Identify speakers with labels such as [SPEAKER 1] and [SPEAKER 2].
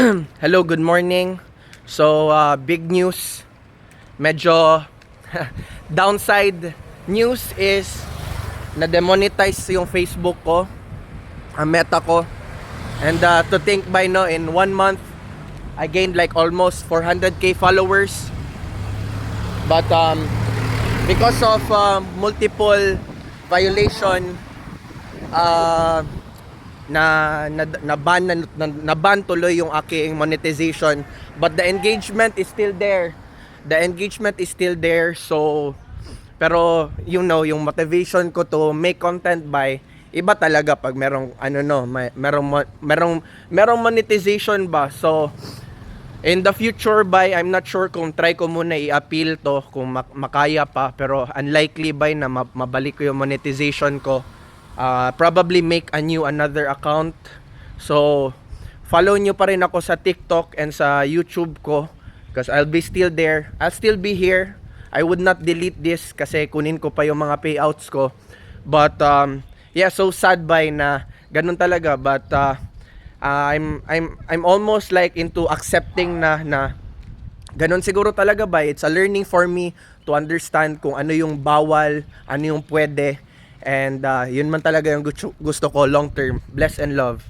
[SPEAKER 1] Hello, good morning. So, big news. Medyo downside news is na-demonetize yung Facebook ko, ang Meta ko. And to think by no, in 1 month, I gained like almost 400k followers. But because of multiple violation, uh, na ban tuloy yung aking monetization, but the engagement is still there. So pero yung motivation ko to make content by iba talaga pag merong merong monetization ba. So in the future by, I'm not sure kung try ko muna i-appeal to kung makaya pa, pero unlikely by na mabalik ko yung monetization ko. Probably make another account. So follow nyo pa rin ako sa TikTok and sa YouTube ko, because I'll still be here. I would not delete this kasi kunin ko pa yung mga payouts ko. But yeah, so sad by na ganun talaga. But I'm almost like into accepting na ganun siguro talaga ba. It's a learning for me to understand kung ano yung bawal, ano yung pwede. And yun man talaga yung gusto ko long term. Bless and love.